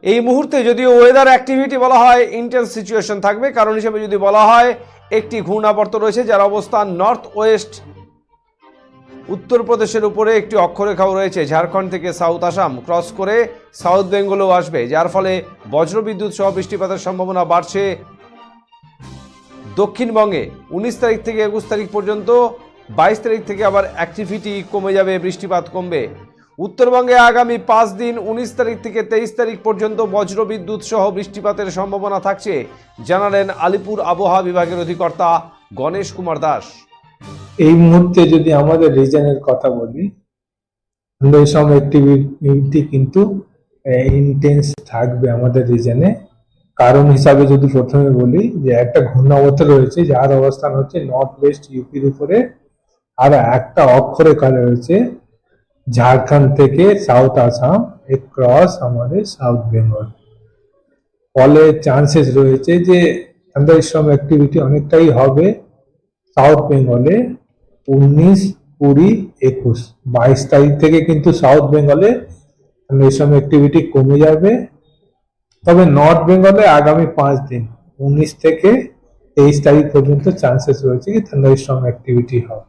এই মুহূর্তে যদিও ওয়েদার অ্যাক্টিভিটি বলা হয় ইন্টেন্স সিচুয়েশন থাকবে, কারণ হিসেবে যদি বলা হয় একটি ঘূর্ণাবর্ত রয়েছে যার অবস্থান নর্থ ওয়েস্ট উত্তরপ্রদেশের উপরে, একটি অক্ষরেখাও রয়েছে ঝাড়খণ্ড থেকে সাউথ আসাম ক্রস করে সাউথ বেঙ্গলেও আসবে, যার ফলে বজ্রবিদ্যুৎ সহ বৃষ্টিপাতের সম্ভাবনা বাড়ছে দক্ষিণবঙ্গে 19 তারিখ থেকে 21 তারিখ পর্যন্ত। 22 তারিখ থেকে আবার অ্যাক্টিভিটি কমে যাবে, বৃষ্টিপাত কমবে। উত্তরবঙ্গে আগামী 5 দিন 19 তারিখ থেকে 23 তারিখ পর্যন্ত বজ্রবিদ্যুৎ সহ বৃষ্টিপাতের সম্ভাবনা থাকছে, জানালেন আলিপুর আবহাওয়া বিভাগের অধিকর্তা গণেশ কুমার দাস। এই মুহূর্তে যদি আমাদের রিজনের কথা বলি, সব অ্যাক্টিভিটি কিন্তু ইন্টেন্স থাকবে আমাদের রিজনে। কারণ হিসাবে যদি প্রথমে বলি যে একটা ঘূর্ণাবর্ত রয়েছে যার অবস্থান হচ্ছে নর্থ ওয়েস্ট ইউপির উপরে, আর একটা অক্ষরেখা রয়েছে ঝাড়খণ্ড থেকে সাউথ আসাম ক্রস আমাদের সাউথ বেঙ্গল। ফলে চান্সেস রয়েছে যে থান্ডারস্টর্ম অ্যাক্টিভিটি অনেকটাই হবে সাউথ বেঙ্গলে 19, 20, 21, 22 তারিখ থেকে কিন্তু সাউথ বেঙ্গলে থান্ডারস্টর্ম অ্যাক্টিভিটি কমে যাবে। তবে নর্থ বেঙ্গলে আগামী 5 দিন 19 থেকে 23 তারিখ পর্যন্ত চান্সেস রয়েছে কি থান্ডারস্টর্ম অ্যাক্টিভিটি হবে।